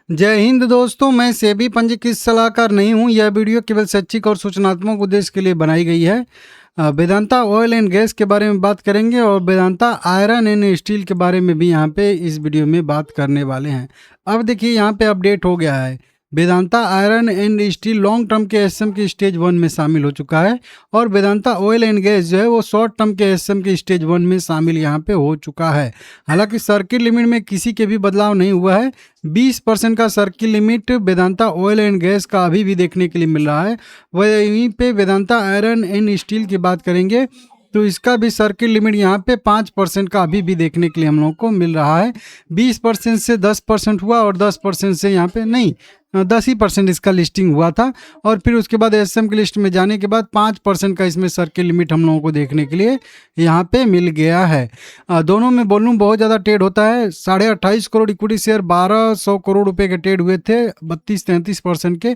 जय हिंद दोस्तों, मैं सेबी पंजीकृत सलाहकार नहीं हूं। यह वीडियो केवल शैक्षिक और सूचनात्मक उद्देश्य के लिए बनाई गई है। वेदांता ऑयल एंड गैस के बारे में बात करेंगे और वेदांता आयरन एंड स्टील के बारे में भी यहाँ पे इस वीडियो में बात करने वाले हैं। अब देखिए यहाँ पे अपडेट हो गया है। Vedanta iron and steel long term के एसएम की स्टेज 1 में शामिल हो चुका है और वेदांता ऑयल एंड गैस जो है वो शॉर्ट टर्म के एसएम की स्टेज 1 में शामिल यहाँ पे हो चुका है। हालांकि सर्किट लिमिट में किसी के भी बदलाव नहीं हुआ है। 20% का circuit limit Vedanta oil and gas का अभी भी देखने के लिए मिल रहा है। वहीं पे वेदांता आयरन एंड स्टील की बात करेंगे तो इसका भी सर्किट लिमिट यहाँ पे 5% का अभी भी देखने के लिए हम लोगों को मिल रहा है। 20% से 10% हुआ और 10% से यहाँ पे नहीं 10% इसका लिस्टिंग हुआ था और फिर उसके बाद एसएम की लिस्ट में जाने के बाद 5% का इसमें सर्किट लिमिट हम लोगों को देखने के लिए यहाँ पे मिल गया है। दोनों में बोलूँ बहुत ज़्यादा ट्रेड होता है। 28.5 करोड़ इक्विटी शेयर 1200 करोड़ रुपए के ट्रेड हुए थे 32-33% के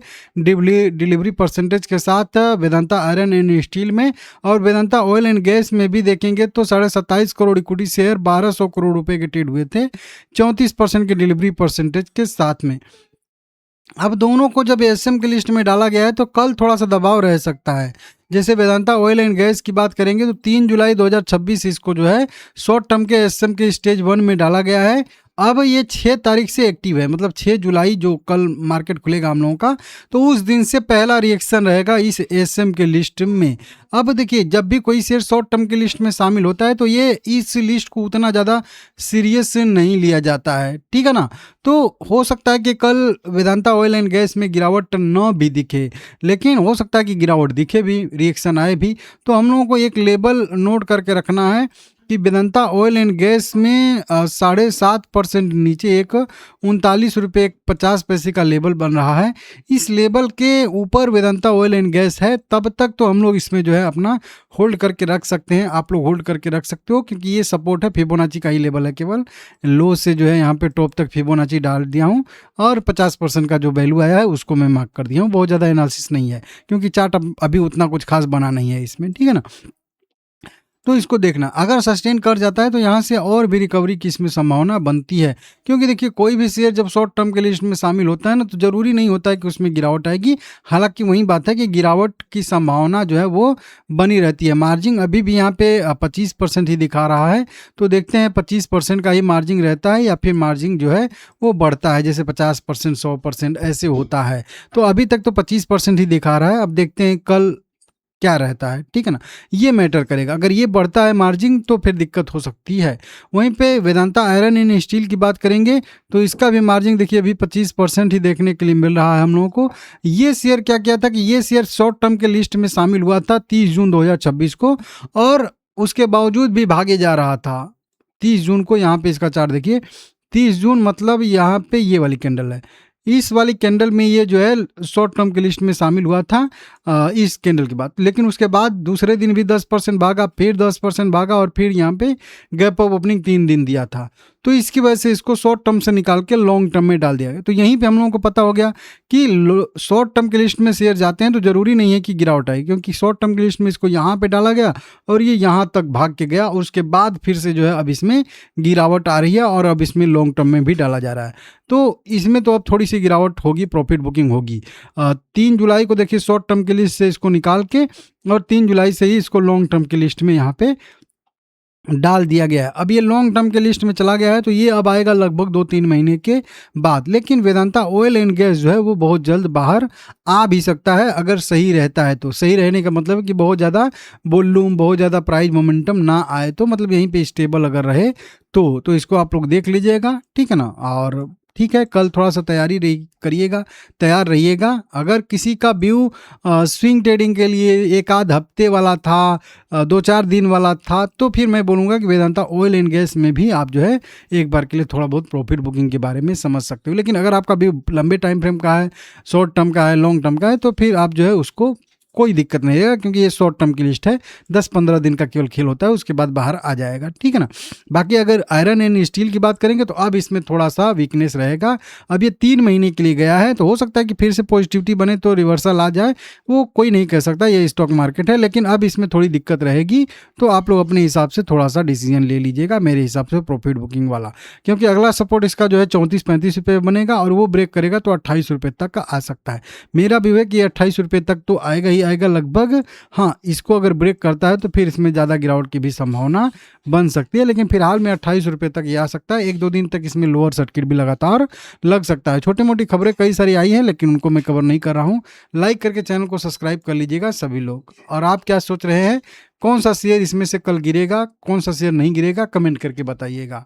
डिलीवरी परसेंटेज के साथ वेदांता आयरन एंड स्टील में। और वेदांता ऑयल एंड गैस में भी देखेंगे तो 27.5 करोड़ इक्विटी शेयर 1200 करोड़ रुपए के ट्रेड हुए थे 34% के डिलीवरी परसेंटेज के साथ में। अब दोनों को जब एसएम की लिस्ट में डाला गया है तो कल थोड़ा सा दबाव रह सकता है। जैसे वेदांता ऑयल एंड गैस की बात करेंगे तो 3 जुलाई 2026 इसको जो है शॉर्ट टर्म के एसएम के स्टेज 1 में डाला गया है। अब ये 6 तारीख से एक्टिव है, मतलब 6 जुलाई जो कल मार्केट खुलेगा हम लोगों का, तो उस दिन से पहला रिएक्शन रहेगा इस एसएम के लिस्ट में। अब देखिए जब भी कोई शेयर शॉर्ट टर्म की लिस्ट में शामिल होता है तो ये इस लिस्ट को उतना ज़्यादा सीरियस से नहीं लिया जाता है, ठीक है ना। तो हो सकता है कि कल वेदांता ऑयल एंड गैस में गिरावट न भी दिखे, लेकिन हो सकता है कि गिरावट दिखे भी, रिएक्शन आए भी। तो हम लोगों को एक लेबल नोट करके रखना है कि वेदांता ऑयल एंड गैस में 7.5% नीचे एक 39 रुपये 50 पैसे का लेबल बन रहा है। इस लेबल के ऊपर वेदांता ऑयल एंड गैस है, तब तक तो हम लोग इसमें जो है अपना होल्ड करके रख सकते हैं। आप लोग होल्ड करके रख सकते हो क्योंकि ये सपोर्ट है, फिबोनाची का ही लेवल है। केवल लो से जो है यहाँ पे टॉप तक फिबोनाची डाल दिया हूँ और 50% का जो वैल्यू आया है उसको मैं मार्क कर दिया हूँ। बहुत ज़्यादा एनालिसिस नहीं है क्योंकि चार्ट अभी उतना कुछ खास बना नहीं है इसमें, ठीक है ना। तो इसको देखना, अगर सस्टेन कर जाता है तो यहाँ से और भी रिकवरी की इसमें संभावना बनती है। क्योंकि देखिए कोई भी शेयर जब शॉर्ट टर्म के लिस्ट में शामिल होता है ना तो ज़रूरी नहीं होता है कि उसमें गिरावट आएगी। हालांकि वही बात है कि गिरावट की संभावना जो है वो बनी रहती है। मार्जिन अभी भी यहाँ पे 25% ही दिखा रहा है, तो देखते हैं 25% का ही मार्जिन रहता है या फिर मार्जिन जो है वो बढ़ता है, जैसे 50% 100% ऐसे होता है। तो अभी तक तो 25% ही दिखा रहा है, अब देखते हैं कल क्या रहता है, ठीक है ना। ये मैटर करेगा, अगर ये बढ़ता है मार्जिन तो फिर दिक्कत हो सकती है। वहीं पे वेदांता आयरन एंड स्टील की बात करेंगे तो इसका भी मार्जिन देखिए अभी 25% ही देखने के लिए मिल रहा है हम लोगों को। ये शेयर क्या किया था कि ये शेयर शॉर्ट टर्म के लिस्ट में शामिल हुआ था 30 जून 2026 को और उसके बावजूद भी भागे जा रहा था 30 जून को। यहाँ पे इसका चार्ट देखिए, 30 जून मतलब यहाँ पे ये वाली कैंडल है, इस वाली कैंडल में ये जो है शॉर्ट टर्म की लिस्ट में शामिल हुआ था इस कैंडल के बाद। लेकिन उसके बाद दूसरे दिन भी 10% भागा, फिर 10% भागा और फिर यहाँ पे गैप ऑफ ओपनिंग 3 दिन दिया था। तो इसकी वजह से इसको शॉर्ट टर्म से निकाल के लॉन्ग टर्म में डाल दिया गया। तो यहीं पे हम लोगों को पता हो गया कि शॉर्ट टर्म की लिस्ट में शेयर जाते हैं तो ज़रूरी नहीं है कि गिरावट आए, क्योंकि शॉर्ट टर्म की लिस्ट में इसको यहाँ पे डाला गया और ये यहाँ तक भाग के गया और उसके बाद फिर से जो है अब इसमें गिरावट आ रही है और अब इसमें लॉन्ग टर्म में भी डाला जा रहा है। तो इसमें तो अब थोड़ी सी गिरावट होगी, प्रॉफिट बुकिंग होगी। 3 जुलाई को देखिए शॉर्ट टर्म की लिस्ट से इसको निकाल के और 3 जुलाई से ही इसको लॉन्ग टर्म की लिस्ट में यहाँ पे डाल दिया गया है। अब ये लॉन्ग टर्म के लिस्ट में चला गया है तो ये अब आएगा लगभग 2-3 महीने के बाद। लेकिन वेदांता ऑयल एंड गैस जो है वो बहुत जल्द बाहर आ भी सकता है अगर सही रहता है। तो सही रहने का मतलब है कि बहुत ज़्यादा वॉल्यूम, बहुत ज़्यादा प्राइस मोमेंटम ना आए, तो मतलब यहीं पे स्टेबल अगर रहे तो इसको आप लोग देख लीजिएगा, ठीक है ना। और ठीक है, कल थोड़ा सा तैयार रहिएगा। अगर किसी का व्यू स्विंग ट्रेडिंग के लिए 1-आध हफ्ते वाला था, 2-4 दिन वाला था, तो फिर मैं बोलूँगा कि वेदांता ऑयल एंड गैस में भी आप जो है एक बार के लिए थोड़ा बहुत प्रॉफिट बुकिंग के बारे में समझ सकते हो। लेकिन अगर आपका व्यू लंबे टाइम फ्रेम का है, शॉर्ट टर्म का है, लॉन्ग टर्म का है, तो फिर आप जो है उसको कोई दिक्कत नहीं रहेगा, क्योंकि ये शॉर्ट टर्म की लिस्ट है, 10-15 दिन का केवल खेल होता है, उसके बाद बाहर आ जाएगा, ठीक है ना। बाकी अगर आयरन एंड स्टील की बात करेंगे तो अब इसमें थोड़ा सा वीकनेस रहेगा। अब ये 3 महीने के लिए गया है, तो हो सकता है कि फिर से पॉजिटिविटी बने तो रिवर्सल आ जाए, वो कोई नहीं कह सकता, ये स्टॉक मार्केट है। लेकिन अब इसमें थोड़ी दिक्कत रहेगी, तो आप लोग अपने हिसाब से थोड़ा सा डिसीजन ले लीजिएगा, मेरे हिसाब से प्रॉफिट बुकिंग वाला, क्योंकि अगला सपोर्ट इसका जो है 34-35 रुपये बनेगा, और वो ब्रेक करेगा तो 28 रुपये तक का आ सकता है। मेरा भी है कि 28 रुपये तक तो आएगा ही आएगा लगभग। हाँ, इसको अगर ब्रेक करता है तो फिर इसमें ज़्यादा गिरावट की भी संभावना बन सकती है, लेकिन फिलहाल में 28 रुपये तक ये आ सकता है। 1-2 दिन तक इसमें लोअर सर्किट भी लगातार लग सकता है। छोटी मोटी खबरें कई सारी आई हैं, लेकिन उनको मैं कवर नहीं कर रहा हूँ। लाइक करके चैनल को सब्सक्राइब कर लीजिएगा सभी लोग। और आप क्या सोच रहे हैं, कौन सा शेयर इसमें से कल गिरेगा, कौन सा शेयर नहीं गिरेगा, कमेंट करके बताइएगा।